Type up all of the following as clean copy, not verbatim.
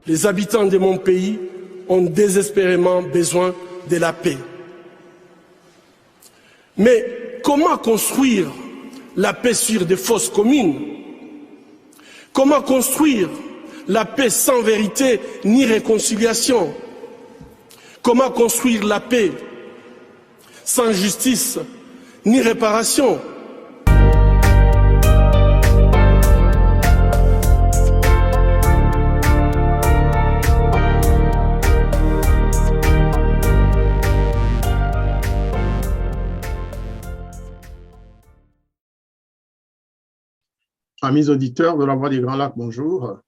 Les habitants de mon pays ont désespérément besoin de la paix. Mais comment construire la paix sur des fausses communes? Comment construire la paix sans vérité ni réconciliation? Comment construire la paix sans justice ni réparation? Amis auditeurs de la Voix des Grands Lacs, bonjour.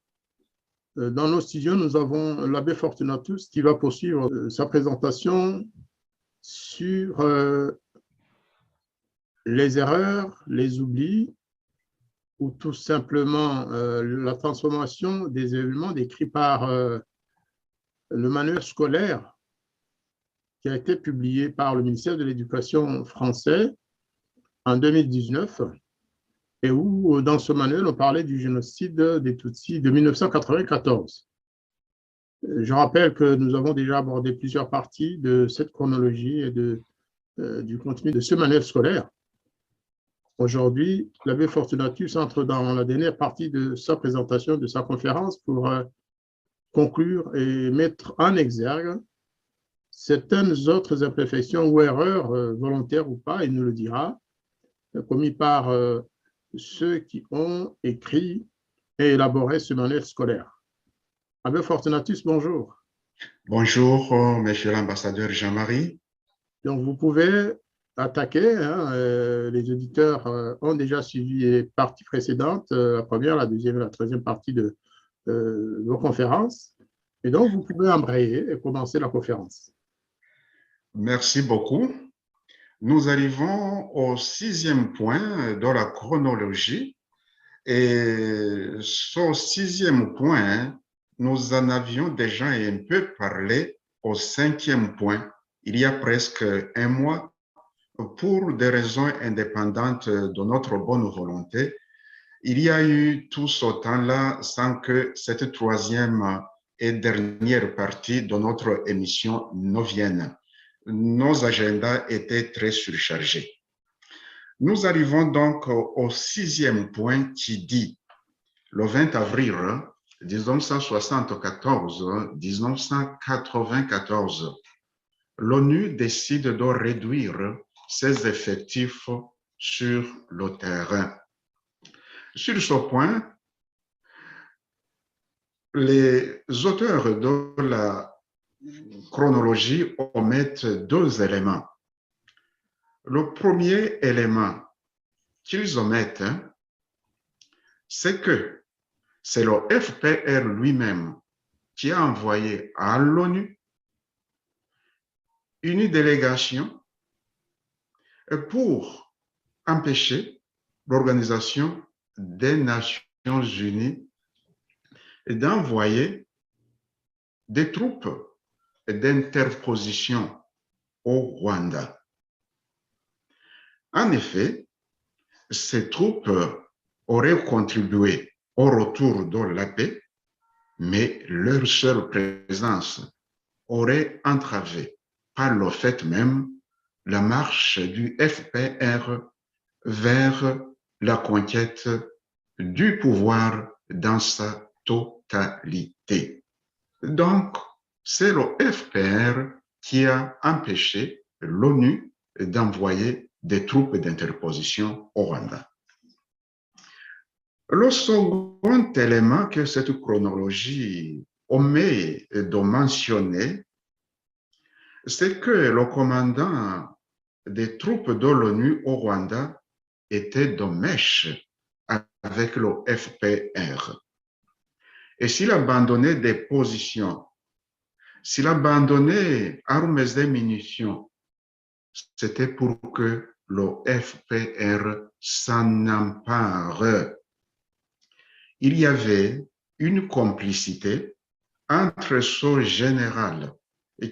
Dans nos studios, nous avons l'abbé Fortunatus qui va poursuivre sa présentation sur les erreurs, les oublis ou tout simplement la transformation des événements décrits par le manuel scolaire qui a été publié par le ministère de l'Éducation français en 2019. Et où, dans ce manuel, on parlait du génocide des Tutsis de 1994. Je rappelle que nous avons déjà abordé plusieurs parties de cette chronologie et du contenu de ce manuel scolaire. Aujourd'hui, l'abbé Fortunatus entre dans la dernière partie de sa présentation, de sa conférence, pour conclure et mettre en exergue certaines autres imperfections ou erreurs, volontaires ou pas, il nous le dira, commis par ceux qui ont écrit et élaboré ce manuel scolaire. Abbé Fortunatus, bonjour. Bonjour, monsieur l'ambassadeur Jean-Marie. Donc, vous pouvez attaquer. Les auditeurs ont déjà suivi les parties précédentes, la première, la deuxième et la troisième partie de vos conférences. Et donc, vous pouvez embrayer et commencer la conférence. Merci beaucoup. Nous arrivons au 6e point de la chronologie et ce 6e point, nous en avions déjà un peu parlé au 5e point, il y a presque un mois, pour des raisons indépendantes de notre bonne volonté. Il y a eu tout ce temps-là sans que cette 3e et dernière partie de notre émission ne vienne. Nos agendas étaient très surchargés. Nous arrivons donc au 6e point qui dit le 20 avril 1974-1994, l'ONU décide de réduire ses effectifs sur le terrain. Sur ce point, les auteurs de la chronologie omettent 2 éléments. Le premier élément qu'ils omettent, c'est que c'est le FPR lui-même qui a envoyé à l'ONU une délégation pour empêcher l'Organisation des Nations Unies d'envoyer des troupes d'interposition au Rwanda. En effet, ces troupes auraient contribué au retour de la paix, mais leur seule présence aurait entravé, par le fait même, la marche du FPR vers la conquête du pouvoir dans sa totalité. Donc, c'est le FPR qui a empêché l'ONU d'envoyer des troupes d'interposition au Rwanda. Le second élément que cette chronologie omet de mentionner, c'est que le commandant des troupes de l'ONU au Rwanda était de mèche avec le FPR. Et s'il abandonnait des positions, s'il abandonnait armes et munitions, c'était pour que le FPR s'en empare. Il y avait une complicité entre ce général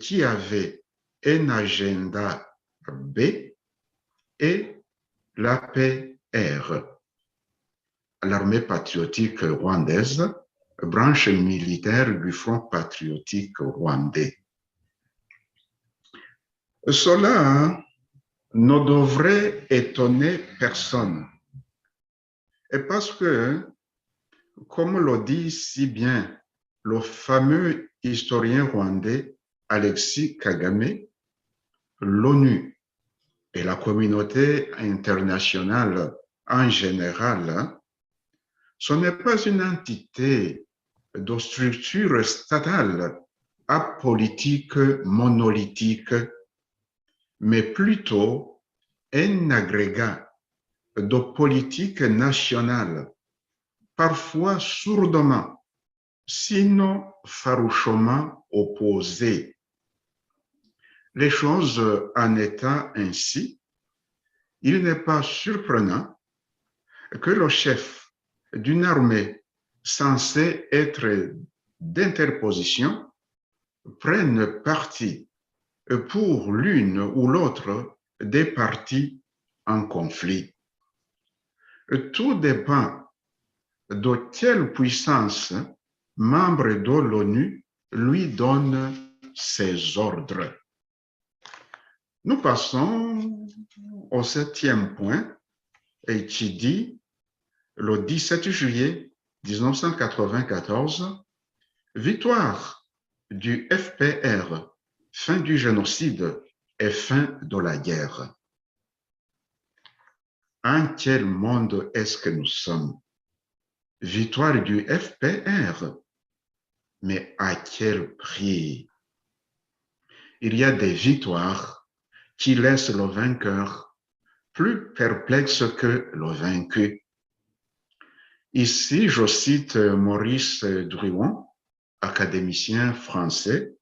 qui avait un agenda B et l'APR, l'armée patriotique rwandaise, branche militaire du Front patriotique rwandais. Cela ne devrait étonner personne. Et parce que, comme le dit si bien le fameux historien rwandais Alexis Kagame, l'ONU et la communauté internationale en général, ce n'est pas une entité de structure statale apolitique monolithique, mais plutôt un agrégat de politique nationale, parfois sourdement, sinon farouchement opposées. Les choses en étant ainsi, il n'est pas surprenant que le chef d'une armée censée être d'interposition prenne parti pour l'une ou l'autre des parties en conflit. Tout dépend de quelle puissance membre de l'ONU lui donne ses ordres. Nous passons au 7e point et qui dit le 17 juillet 1994, victoire du FPR, fin du génocide et fin de la guerre. En quel monde est-ce que nous sommes? Victoire du FPR, mais à quel prix? Il y a des victoires qui laissent le vainqueur plus perplexe que le vaincu. Ici, je cite Maurice Druon, académicien français,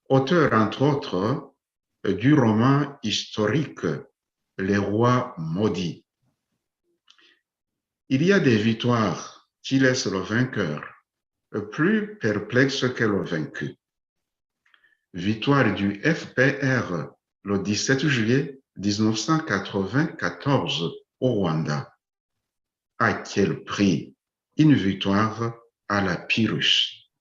auteur entre autres du roman historique Les rois maudits. Il y a des victoires qui laissent le vainqueur plus perplexe que le vaincu. Victoire du FPR le 17 juillet 1994 au Rwanda. À quel prix? Une victoire à la Pyrrhus.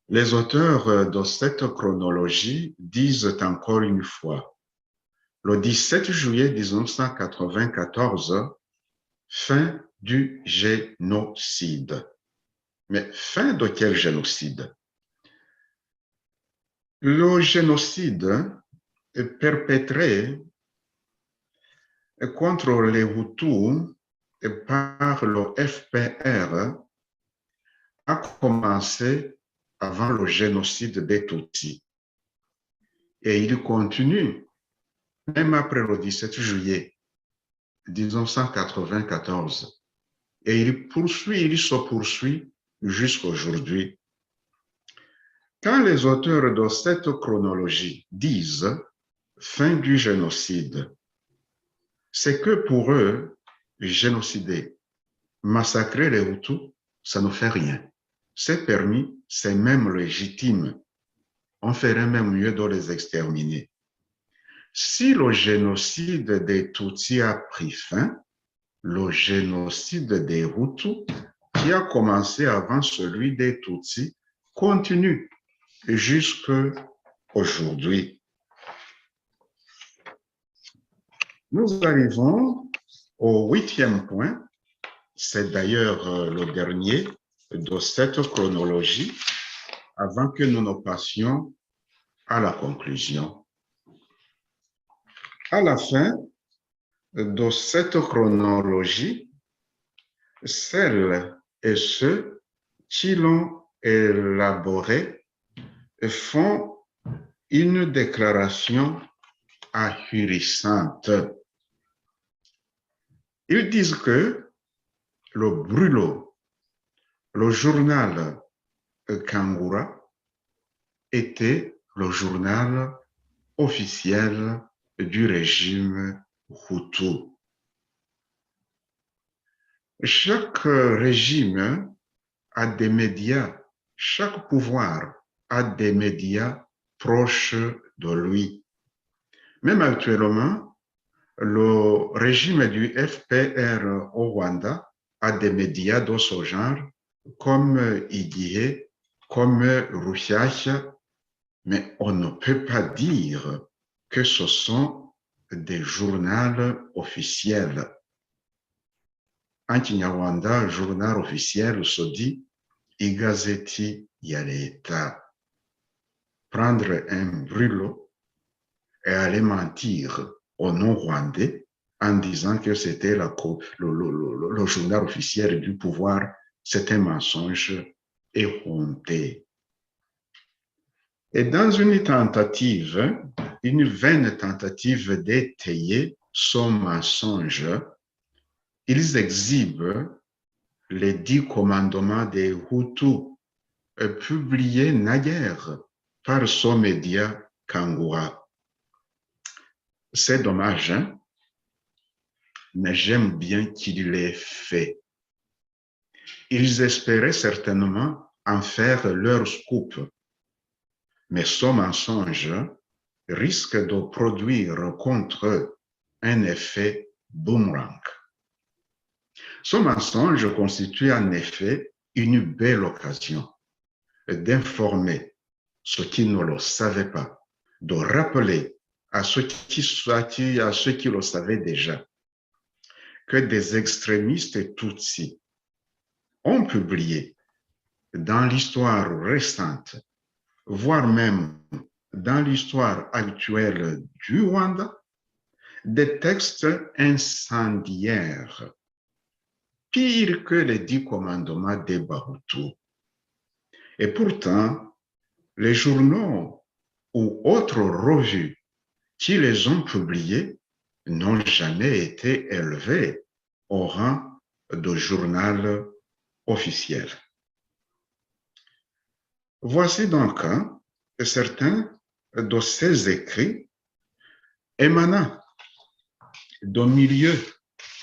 Les auteurs de cette chronologie disent encore une fois, le 17 juillet 1994, fin du génocide. Mais fin de quel génocide? Le génocide perpétré contre les Hutus par le FPR a commencé avant le génocide des Tutsis. Et il continue, même après le 17 juillet 1994. Et il se poursuit jusqu'à aujourd'hui. Quand les auteurs de cette chronologie disent fin du génocide, c'est que pour eux, génocider, massacrer les Hutus, ça ne fait rien. C'est permis, c'est même légitime. On ferait même mieux de les exterminer. Si le génocide des Tutsis a pris fin, le génocide des Hutus, qui a commencé avant celui des Tutsis, continue jusqu'à aujourd'hui. Nous arrivons au 8e point. C'est d'ailleurs le dernier de cette chronologie avant que nous ne passions à la conclusion. À la fin de cette chronologie, celles et ceux qui l'ont élaborée font une déclaration ahurissante. Ils disent que le brûlot, le journal Kangura, était le journal officiel du régime Hutu. Chaque régime a des médias, chaque pouvoir a des médias proches de lui. Même actuellement, le régime du FPR au Rwanda à des médias de ce genre, comme IDIE, comme Rufiach, mais on ne peut pas dire que ce sont des journaux officiels. En Kinyarwanda, journal officiel se dit igazeti ya leta. Prendre un brûlot et aller mentir au nom rwandais en disant que c'était le journal officiel du pouvoir, c'est un mensonge effronté. Et dans une tentative, une vaine tentative d'étayer son mensonge, ils exhibent les 10 commandements des Hutus publiés naguère par son média Kangura. C'est dommage, hein? Mais j'aime bien qu'il l'ait fait. Ils espéraient certainement en faire leur scoop, mais ce mensonge risque de produire contre eux un effet boomerang. Ce mensonge constitue en effet une belle occasion d'informer ceux qui ne le savaient pas, de rappeler à ceux qui le savaient déjà que des extrémistes Tutsis ont publié dans l'histoire récente, voire même dans l'histoire actuelle du Rwanda, des textes incendiaires, pires que les 10 commandements des Bahutu. Et pourtant, les journaux ou autres revues qui les ont publiés n'ont jamais été élevés au rang de journal officiel. Voici donc certains de ces écrits émanant de milieux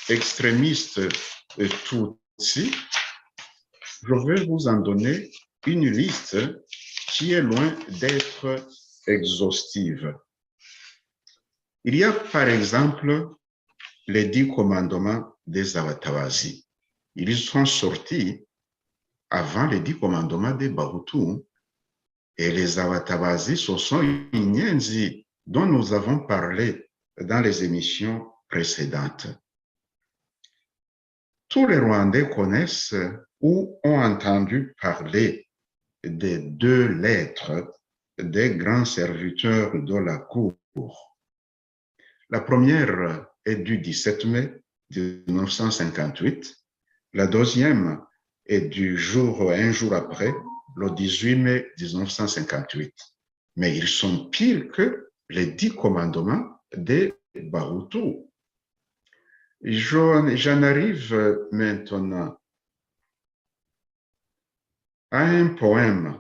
extrémistes Tutsis. Je vais vous en donner une liste qui est loin d'être exhaustive. Il y a par exemple les 10 commandements des Awatabazi. Ils sont sortis avant les 10 commandements des Bahutu. Et les Awatabazi, ce sont les Nyenzi dont nous avons parlé dans les émissions précédentes. Tous les Rwandais connaissent ou ont entendu parler des 2 lettres des grands serviteurs de la cour. La première est du 17 mai 1958, la deuxième est un jour après, le 18 mai 1958. Mais ils sont pires que les 10 commandements des Bahutu. J'en arrive maintenant à un poème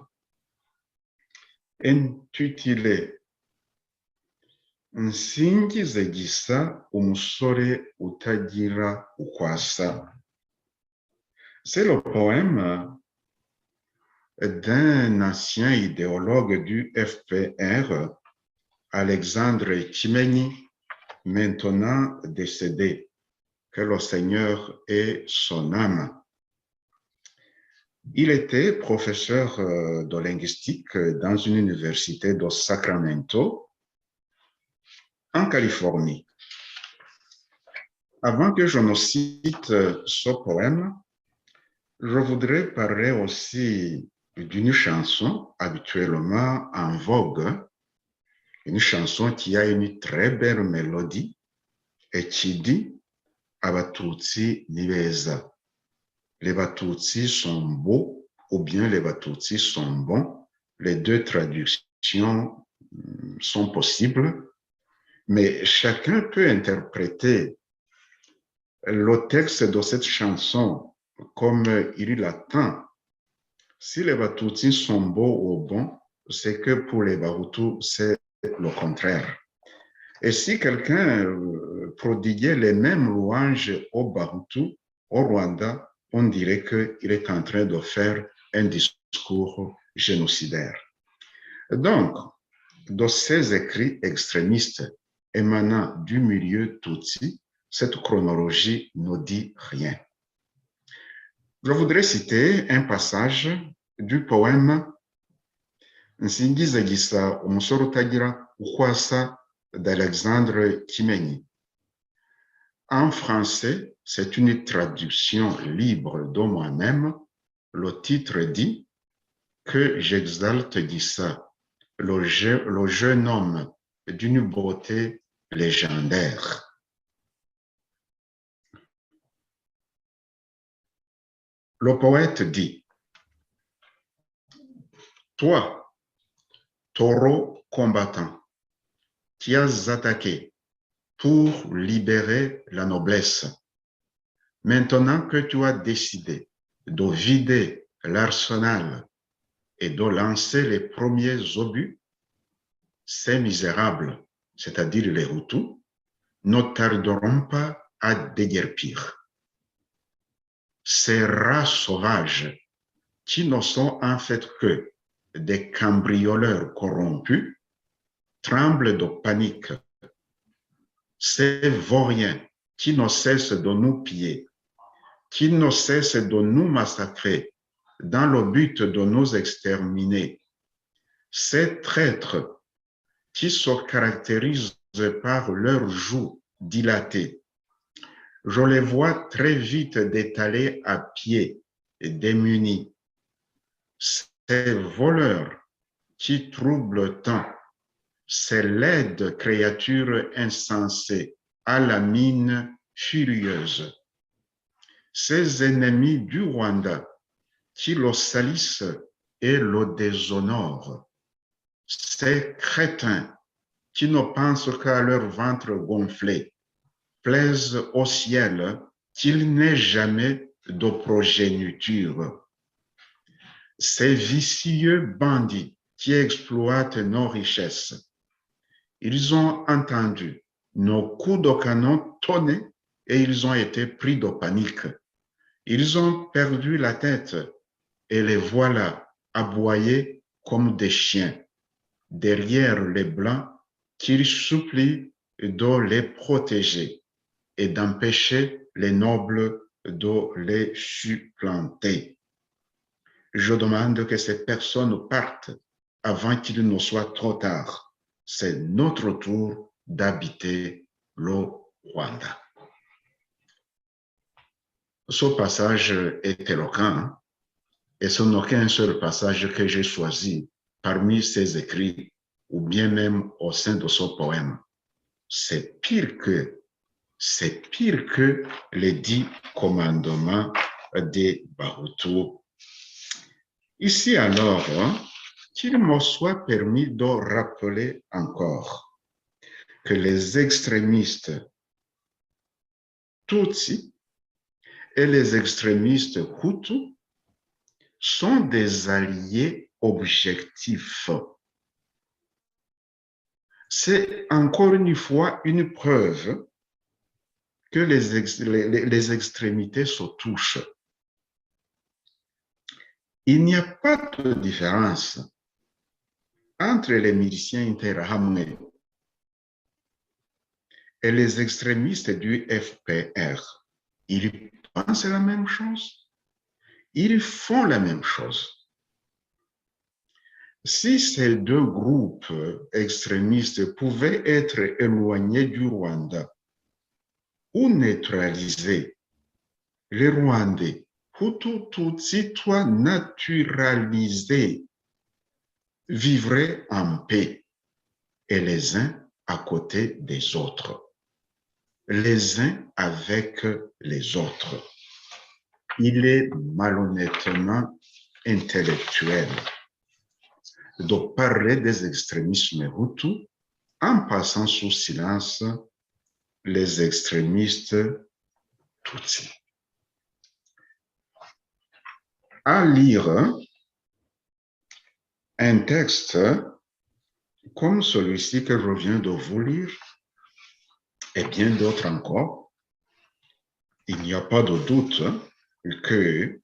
intitulé Nsingize Gisa umusore utagira ukwasa. C'est le poème d'un ancien idéologue du FPR, Alexandre Tchimenyi, maintenant décédé, que le Seigneur ait son âme. Il était professeur de linguistique dans une université de Sacramento, en Californie. Avant que je ne cite ce poème, je voudrais parler aussi d'une chanson habituellement en vogue, une chanson qui a une très belle mélodie et qui dit « Abatutsi ni beza ». Les Batutsi sont beaux ou bien les Batutsi sont bons. Les 2 traductions sont possibles, mais chacun peut interpréter le texte de cette chanson comme il l'attend. Si les Batutsi sont beaux ou bons, c'est que pour les Bahutus, c'est le contraire. Et si quelqu'un prodiguait les mêmes louanges aux Bahutus, au Rwanda, on dirait qu'il est en train de faire un discours génocidaire. Donc, de ces écrits extrémistes émanant du milieu Tutsi, cette chronologie ne dit rien. Je voudrais citer un passage du poème Nsingiza Gisa umusore utagira uko asa d'Alexandre Kimenyi. En français, c'est une traduction libre de moi-même. Le titre dit que j'exalte Gisa, le jeune homme d'une beauté légendaire. Le poète dit: toi, taureau combattant, qui as attaqué pour libérer la noblesse, maintenant que tu as décidé de vider l'arsenal et de lancer les premiers obus, ces misérables, c'est-à-dire les Hutus, ne tarderont pas à déguerpir. Ces rats sauvages qui ne sont en fait que des cambrioleurs corrompus tremblent de panique. Ces vauriens qui ne cessent de nous piller, qui ne cessent de nous massacrer dans le but de nous exterminer, ces traîtres qui se caractérisent par leurs joues dilatées, je les vois très vite détalés à pied et démunis. Ces voleurs qui troublent tant, ces laides créatures insensées à la mine furieuse, ces ennemis du Rwanda qui le salissent et le déshonorent, ces crétins qui ne pensent qu'à leur ventre gonflé, plaisent au ciel qu'il n'ait jamais de progéniture. Ces vicieux bandits qui exploitent nos richesses, ils ont entendu nos coups de canon tonner et ils ont été pris de panique. Ils ont perdu la tête et les voilà aboyés comme des chiens derrière les Blancs qu'ils supplient de les protéger et d'empêcher les nobles de les supplanter. Je demande que ces personnes partent avant qu'il ne soit trop tard. C'est notre tour d'habiter le Rwanda. Ce passage est éloquent et ce n'est qu'un seul passage que j'ai choisi parmi ces écrits ou bien même au sein de ce poème. C'est pire que les 10 commandements des Bahutu. Ici alors, qu'il me soit permis de rappeler encore que les extrémistes Tutsi et les extrémistes Hutus sont des alliés objectifs. C'est encore une fois une preuve que les extrémités se touchent. Il n'y a pas de différence entre les miliciens Interahamwe et les extrémistes du FPR. Ils pensent la même chose, ils font la même chose. Si ces deux groupes extrémistes pouvaient être éloignés du Rwanda ou neutralisés, les Rwandais, Hutu, Tutsi, toi naturalisés, vivraient en paix, et les uns à côté des autres, les uns avec les autres. Il est malhonnêtement intellectuel de parler des extrémismes Hutus en passant sous silence les extrémistes Tutsi. À lire un texte comme celui-ci que je viens de vous lire, et bien d'autres encore, il n'y a pas de doute que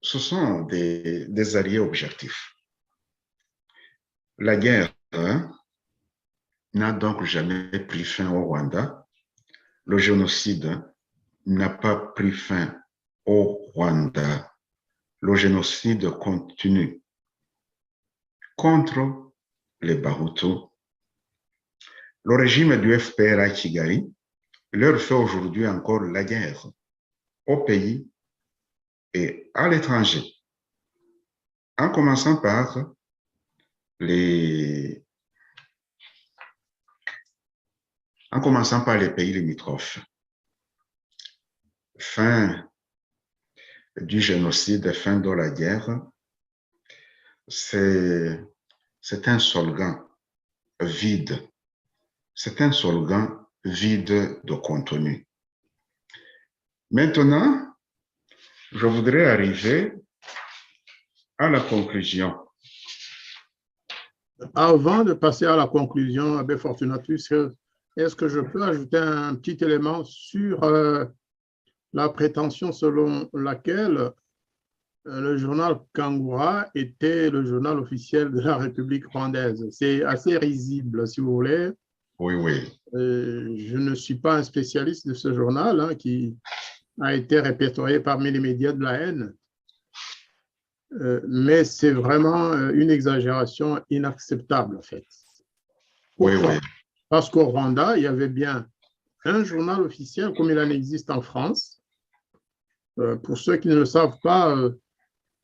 ce sont des alliés objectifs. La guerre n'a donc jamais pris fin au Rwanda. Le génocide n'a pas pris fin au Rwanda, le génocide continue contre les Bahutus. Le régime du FPR à Kigali leur fait aujourd'hui encore la guerre au pays et à l'étranger, en commençant par les pays limitrophes. Fin du génocide, fin de la guerre, c'est un slogan vide. C'est un slogan vide de contenu. Maintenant, je voudrais arriver à la conclusion. Avant de passer à la conclusion, Abbé Fortunatus, est-ce que je peux ajouter un petit élément sur la prétention selon laquelle le journal Kangura était le journal officiel de la République rwandaise? C'est assez risible, si vous voulez. Oui, oui. Je ne suis pas un spécialiste de ce journal hein, qui a été répertorié parmi les médias de la haine. Mais c'est vraiment une exagération inacceptable, en fait. Oui, Pourquoi? oui. Parce qu'au Rwanda, il y avait bien un journal officiel comme il en existe en France. Pour ceux qui ne le savent pas,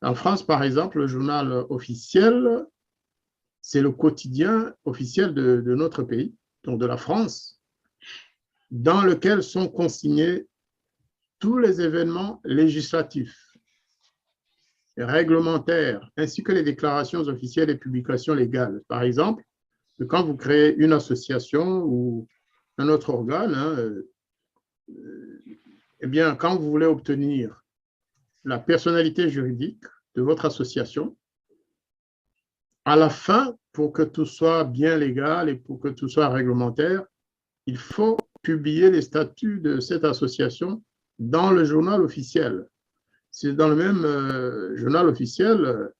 en France, par exemple, le journal officiel, c'est le quotidien officiel de notre pays, donc de la France, dans lequel sont consignés tous les événements législatifs, réglementaires, ainsi que les déclarations officielles et publications légales. Par exemple, quand vous créez une association ou un autre organe, hein, eh bien, quand vous voulez obtenir la personnalité juridique de votre association, à la fin, pour que tout soit bien légal et pour que tout soit réglementaire, il faut publier les statuts de cette association dans le journal officiel. C'est dans le même journal officiel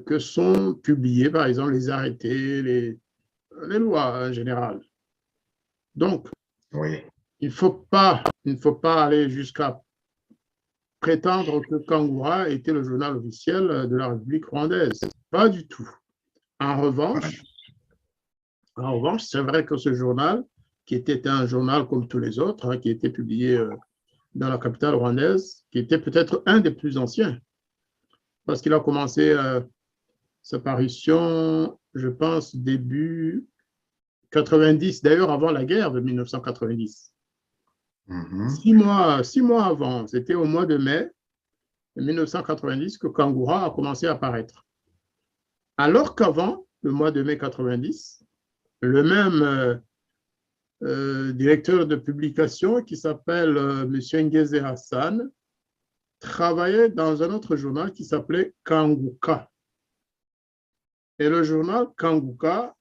que sont publiés, par exemple, les arrêtés, les lois en général. Donc, Oui. il ne faut pas aller jusqu'à prétendre que Kangura était le journal officiel de la République rwandaise. Pas du tout. En revanche, c'est vrai que ce journal, qui était un journal comme tous les autres, hein, qui était publié dans la capitale rwandaise, qui était peut-être un des plus anciens, parce qu'il a commencé sa parution, je pense, début 90, d'ailleurs avant la guerre de 1990. 6 mois avant, c'était au mois de mai 1990 que Kangura a commencé à apparaître. Alors qu'avant, le mois de mai 90, le même directeur de publication qui s'appelle M. Ngeze Hassan travaillait dans un autre journal qui s'appelait Kanguka. Et le journal Kanguka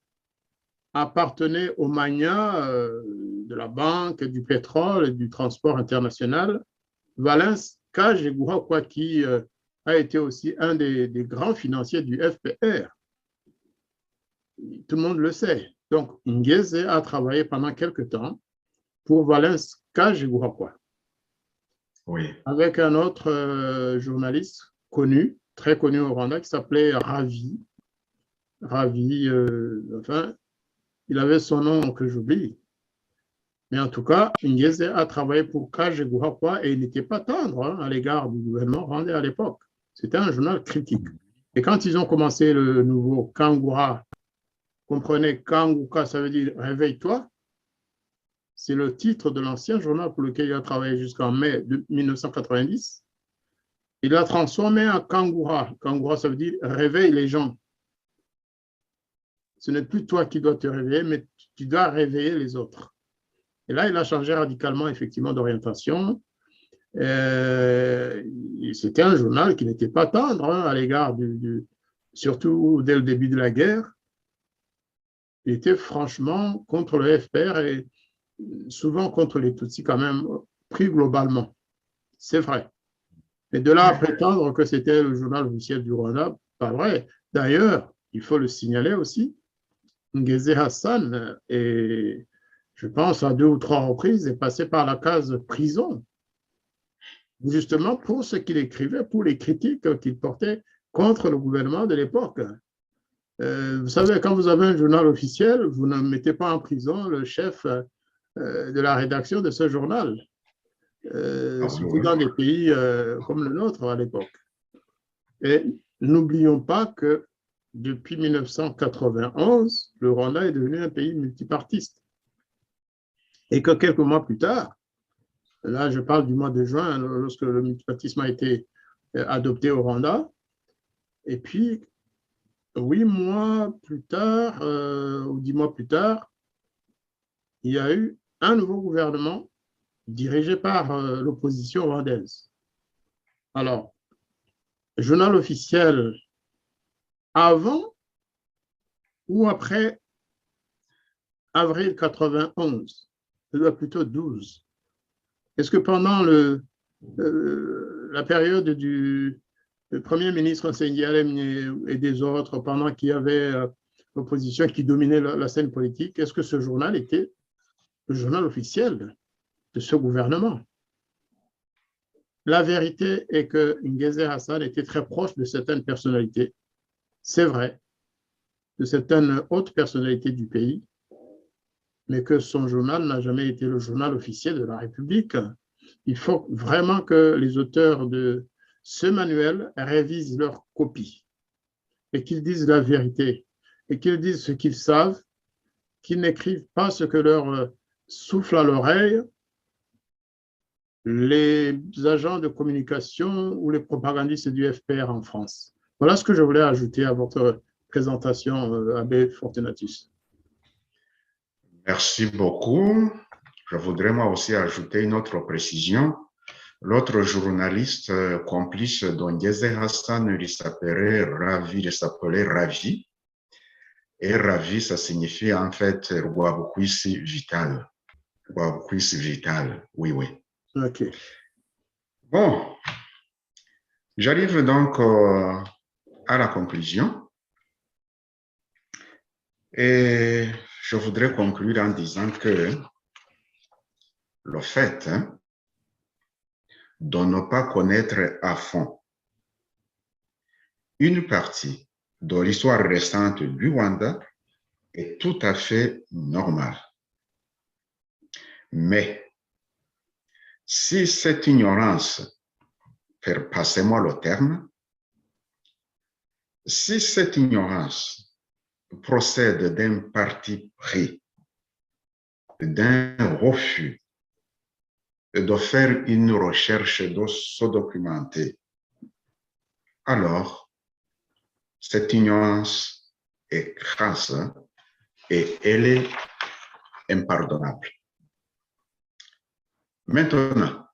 appartenait au magnat de la banque, du pétrole et du transport international, Valens Kajegourakwa, qui a été aussi un des grands financiers du FPR. Tout le monde le sait. Donc, Ngeze a travaillé pendant quelque temps pour Valens Kajegourakwa. Oui. Avec un autre journaliste connu, très connu au Rwanda, qui s'appelait Ravi. Ravi, enfin, il avait son nom que j'oublie. Mais en tout cas, Ngeze a travaillé pour Kajegourakwa et il n'était pas tendre hein, à l'égard du gouvernement rwandais à l'époque. C'était un journal critique. Et quand ils ont commencé le nouveau Kangura, comprenez, Kanguka, ça veut dire réveille-toi. C'est le titre de l'ancien journal pour lequel il a travaillé jusqu'en mai 1990. Il l'a transformé en Kangura. Kangura, ça veut dire réveille les gens. Ce n'est plus toi qui dois te réveiller, mais tu dois réveiller les autres. Et là, il a changé radicalement, effectivement, d'orientation. C'était un journal qui n'était pas tendre hein, à l'égard surtout dès le début de la guerre. Il était franchement contre le FPR et souvent contre les Tutsis quand même, pris globalement. C'est vrai. Mais de là à prétendre que c'était le journal officiel du Rwanda, pas vrai. D'ailleurs, il faut le signaler aussi, Ngeze Hassan, et je pense à 2 ou 3 reprises, est passé par la case prison justement pour ce qu'il écrivait, pour les critiques qu'il portait contre le gouvernement de l'époque. Vous savez, quand vous avez un journal officiel, vous ne mettez pas en prison le chef de la rédaction de ce journal, surtout dans des pays comme le nôtre à l'époque. Et n'oublions pas que depuis 1991, le Rwanda est devenu un pays multipartiste. Et que quelques mois plus tard, là je parle du mois de juin, lorsque le multipartisme a été adopté au Rwanda, et puis 8 mois plus tard, ou 10 mois plus tard, il y a eu un nouveau gouvernement dirigé par l'opposition rwandaise. Alors, journal officiel avant ou après avril 91, plutôt 12. Est-ce que pendant la période du Premier ministre Nsengiyarem et des autres, pendant qu'il y avait l'opposition qui dominait la scène politique, est-ce que ce journal était le journal officiel de ce gouvernement? La vérité est que Ngeze Hassan était très proche de certaines personnalités, c'est vrai, de certaines hautes personnalités du pays, mais que son journal n'a jamais été le journal officiel de la République. Il faut vraiment que les auteurs de ce manuel révisent leur copie et qu'ils disent la vérité et qu'ils disent ce qu'ils savent, qu'ils n'écrivent pas ce que leur souffle à l'oreille les agents de communication ou les propagandistes du FPR en France. Voilà ce que je voulais ajouter à votre présentation, Abbé Fortunatus. Merci beaucoup. Je voudrais moi aussi ajouter une autre précision. L'autre journaliste complice d'Ongeze Hassan, il s'appelait Ravi. Et Ravi, ça signifie en fait Rwabukwisi vital. Rwabukwisi vital, oui, oui. OK. Bon, j'arrive donc à la conclusion. Et je voudrais conclure en disant que le fait de ne pas connaître à fond une partie de l'histoire récente du Rwanda est tout à fait normal. Mais si cette ignorance, passez-moi le terme, si cette ignorance procède d'un parti pris, d'un refus de faire une recherche, de se documenter, alors cette ignorance est crasse et elle est impardonnable. Maintenant,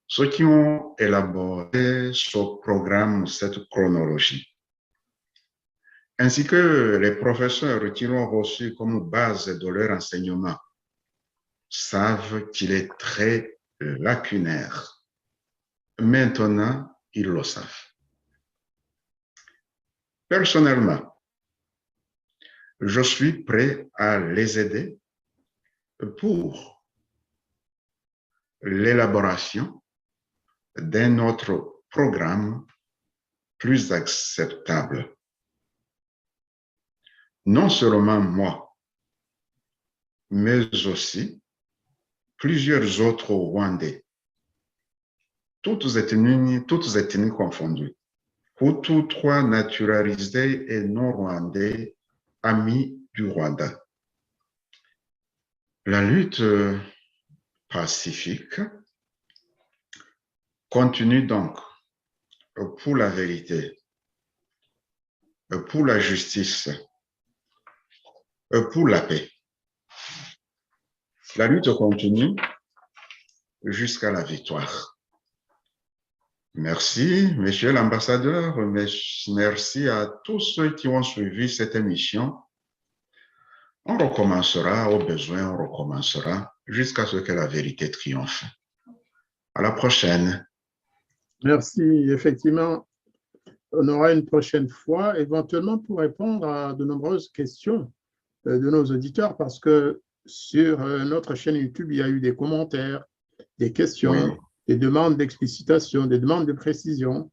ceux qui ont élaboré ce programme, cette chronologie, ainsi que les professeurs qui l'ont reçu comme base de leur enseignement, savent qu'il est très lacunaire. Maintenant, ils le savent. Personnellement, je suis prêt à les aider pour l'élaboration d'un autre programme plus acceptable. Non seulement moi, mais aussi plusieurs autres Rwandais, toutes ethnies confondues, Hutus, trois naturalisés et non Rwandais, amis du Rwanda. La lutte pacifique continue donc pour la vérité, pour la justice, pour la paix. La lutte continue jusqu'à la victoire. Merci, monsieur l'ambassadeur. Merci à tous ceux qui ont suivi cette émission. On recommencera, au besoin, on recommencera jusqu'à ce que la vérité triomphe. À la prochaine. Merci. Effectivement, on aura une prochaine fois, éventuellement pour répondre à de nombreuses questions de nos auditeurs, parce que sur notre chaîne YouTube, il y a eu des commentaires, des questions, des demandes d'explicitation, des demandes de précision,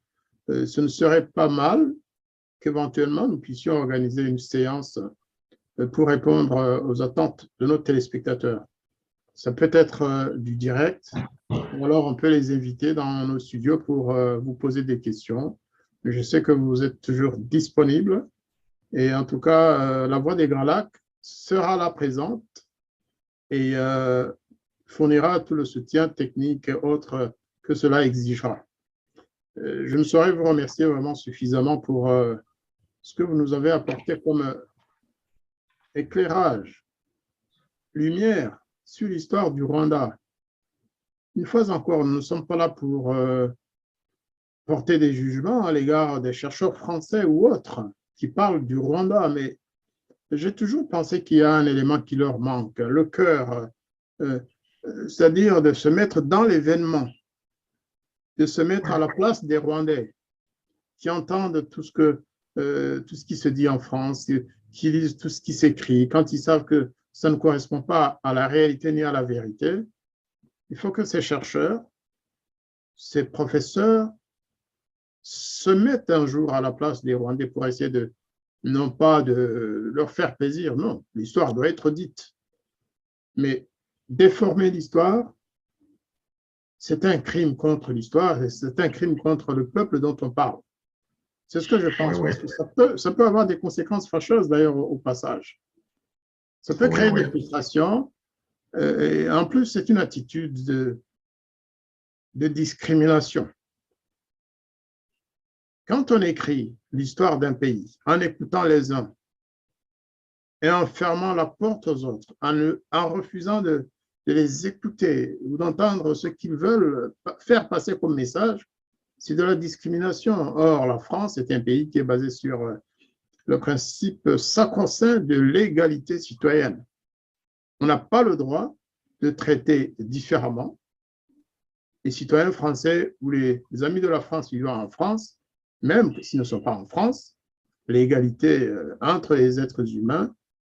ce ne serait pas mal qu'éventuellement nous puissions organiser une séance pour répondre aux attentes de nos téléspectateurs. Ça peut être du direct, ou alors on peut les inviter dans nos studios pour vous poser des questions. Je sais que vous êtes toujours disponibles et en tout cas, la Voix des Grands Lacs sera là présente et fournira tout le soutien technique et autres que cela exigera. Je ne saurais vous remercier vraiment suffisamment pour ce que vous nous avez apporté comme éclairage, lumière sur l'histoire du Rwanda. Une fois encore, nous ne sommes pas là pour porter des jugements à l'égard des chercheurs français ou autres qui parlent du Rwanda, mais j'ai toujours pensé qu'il y a un élément qui leur manque, le cœur, c'est-à-dire de se mettre dans l'événement, de se mettre à la place des Rwandais qui entendent tout ce qui se dit en France, qui lisent tout ce qui s'écrit, quand ils savent que ça ne correspond pas à la réalité ni à la vérité. Il faut que ces chercheurs, ces professeurs se mettent un jour à la place des Rwandais pour essayer de, non pas de leur faire plaisir, non, l'histoire doit être dite. Mais déformer l'histoire, c'est un crime contre l'histoire et c'est un crime contre le peuple dont on parle. C'est ce que je pense. Oui, oui. Ça peut avoir des conséquences fâcheuses d'ailleurs au passage. Ça peut créer des frustrations. Et en plus, c'est une attitude de discrimination. Quand on écrit l'histoire d'un pays en écoutant les uns et en fermant la porte aux autres, en refusant de les écouter ou d'entendre ce qu'ils veulent faire passer comme message, c'est de la discrimination. Or, la France est un pays qui est basé sur le principe sacro-saint de l'égalité citoyenne. On n'a pas le droit de traiter différemment les citoyens français ou les amis de la France vivant en France, même s'ils ne sont pas en France. L'égalité entre les êtres humains,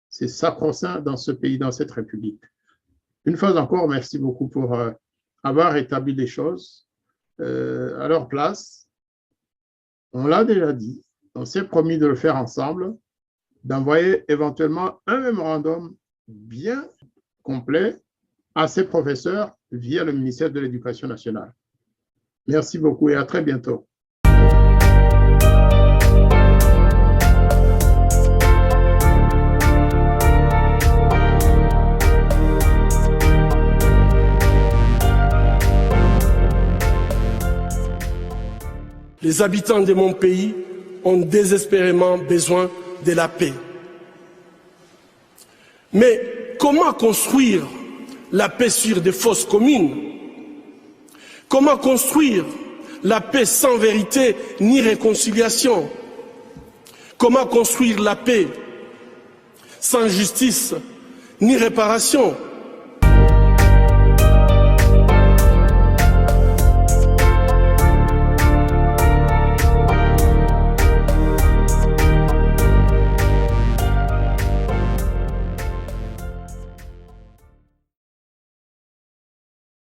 c'est sacro-saint dans ce pays, dans cette République. Une fois encore, merci beaucoup pour avoir établi les choses à leur place. On l'a déjà dit, on s'est promis de le faire ensemble, d'envoyer éventuellement un mémorandum bien complet à ces professeurs via le ministère de l'Éducation nationale. Merci beaucoup et à très bientôt. Les habitants de mon pays ont désespérément besoin de la paix. Mais comment construire la paix sur des fausses communes? Comment construire la paix sans vérité ni réconciliation? Comment construire la paix sans justice ni réparation?